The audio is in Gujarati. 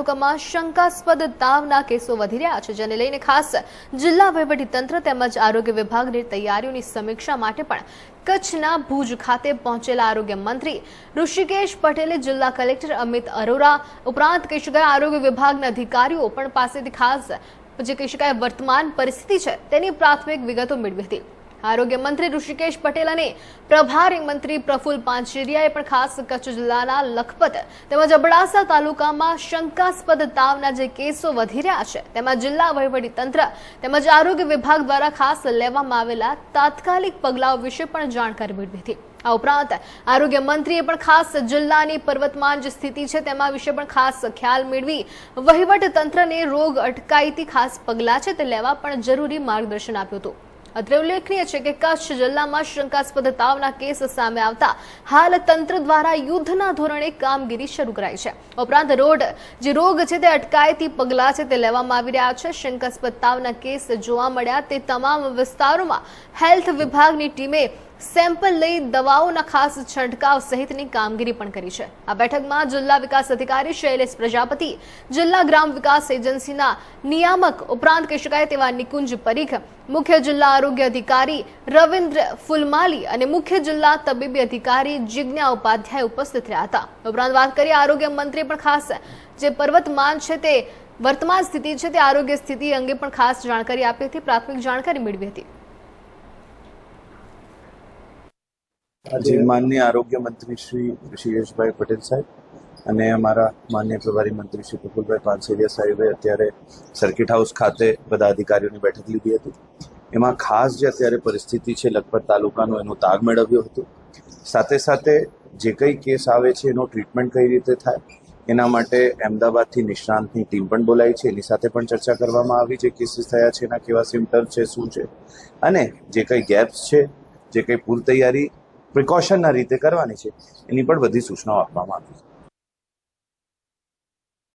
તાલુકામાં શંકાસ્પદ તાવના કેસો વધી રહ્યા છે, જેને લઈને ખાસ જિલ્લા વહીવટીતંત્ર તેમજ આરોગ્ય વિભાગની તૈયારીઓની સમીક્ષા માટે પણ કચ્છના ભુજ ખાતે પહોંચેલા આરોગ્ય મંત્રી ઋષિકેશ પટેલે જિલ્લા કલેક્ટર અમિત અરોરા ઉપરાંત કહી શકાય આરોગ્ય વિભાગના અધિકારીઓ પણ પાસેથી ખાસ જે કહી શકાય વર્તમાન પરિસ્થિતિ છે તેની પ્રાથમિક વિગતો મેળવી હતી। આરોગ્ય મંત્રી ઋષિકેશ પટેલ અને પ્રભારી મંત્રી પ્રફુલ પાનસેરિયાએ પણ ખાસ કચ્છ જિલ્લાના લખપત તેમજ અબડાસા તાલુકામાં શંકાસ્પદ તાવના જે કેસો વધી રહ્યા છે તેમાં જિલ્લા વહીવટીતંત્ર તેમજ આરોગ્ય વિભાગ દ્વારા ખાસ લેવામાં આવેલા તાત્કાલિક પગલાઓ વિશે પણ જાણકારી મેળવી હતી। આ ઉપરાંત આરોગ્ય મંત્રીએ પણ ખાસ જિલ્લાની પર્વતમાન જે સ્થિતિ છે તેમાં વિશે પણ ખાસ ખ્યાલ મેળવી વહીવટીતંત્રને રોગ અટકાયતી ખાસ પગલાં છે તે લેવા પણ જરૂરી માર્ગદર્શન આપ્યું હતું। અત્રે ઉલ્લેખનીય છે કે કચ્છ જિલ્લામાં શંકાસ્પદ તાવના કેસ સામે આવતા હાલ તંત્ર દ્વારા યુદ્ધના ધોરણે કામગીરી શરૂ કરાઈ છે। ઉપરાંત જે રોગ છે તે અટકાયતી પગલાં છે તે લેવામાં આવી રહ્યા છે। શંકાસ્પદ તાવના કેસ જોવા મળ્યા તે તમામ વિસ્તારોમાં હેલ્થ વિભાગની ટીમે સેમ્પલ લઈ દવાઓના ખાસ છંટકાવ સહિતની કામગીરી પણ કરી છે। આ બેઠકમાં જિલ્લા વિકાસ અધિકારી શૈલેષ પ્રજાપતિ, જિલ્લા ગ્રામ વિકાસ એજન્સીના નિયામક ઉપરાંત કહી શકાય તેવા નિકુંજ પરીખ, મુખ્ય જિલ્લા આરોગ્ય અધિકારી રવિન્દ્ર ફુલમાલી અને મુખ્ય જિલ્લા તબીબી અધિકારી જિજ્ઞા ઉપાધ્યાય ઉપસ્થિત રહ્યા હતા। ઉપરાંત વાત કરીએ આરોગ્ય મંત્રીએ પણ ખાસ જે પર્વતમાન છે તે વર્તમાન સ્થિતિ છે તે આરોગ્ય સ્થિતિ અંગે પણ ખાસ જાણકારી આપી હતી, પ્રાથમિક જાણકારી મેળવી હતી। આજે માનनीय આરોગ્ય મંત્રી શ્રી ઋષિકેશભાઈ પટેલ સાહેબ અને અમારા માનनीय પ્રભારી મંત્રી શ્રી પ્રફુલભાઈ પાનસેરિયા સાહેબે અત્યારે સર્કિટ હાઉસ ખાતે બધા અધિકારીઓની બેઠક લીધી હતી। એમાં ખાસ જે અત્યારે પરિસ્થિતિ છે લખપત તાલુકાનો એનો તાગ મેળવ્યો હતો। સાથે સાથે જે કંઈ કેસ આવે છે એનો ટ્રીટમેન્ટ કઈ રીતે થાય એના માટે અમદાવાદથી નિષ્ણાંતની ટીમ પણ બોલાવી છે, એની સાથે પણ ચર્ચા કરવામાં આવી। જે કેસીસ થયા છે એના કેવા સિમ્ટમ્સ છે, શું છે અને જે કંઈ ગેપ્સ છે, જે કંઈ પૂર્વ તૈયારી પ્રિકોશનના રીતે કરવાની છે એની પણ બધી સૂચનાઓ આપવામાં આવી છે।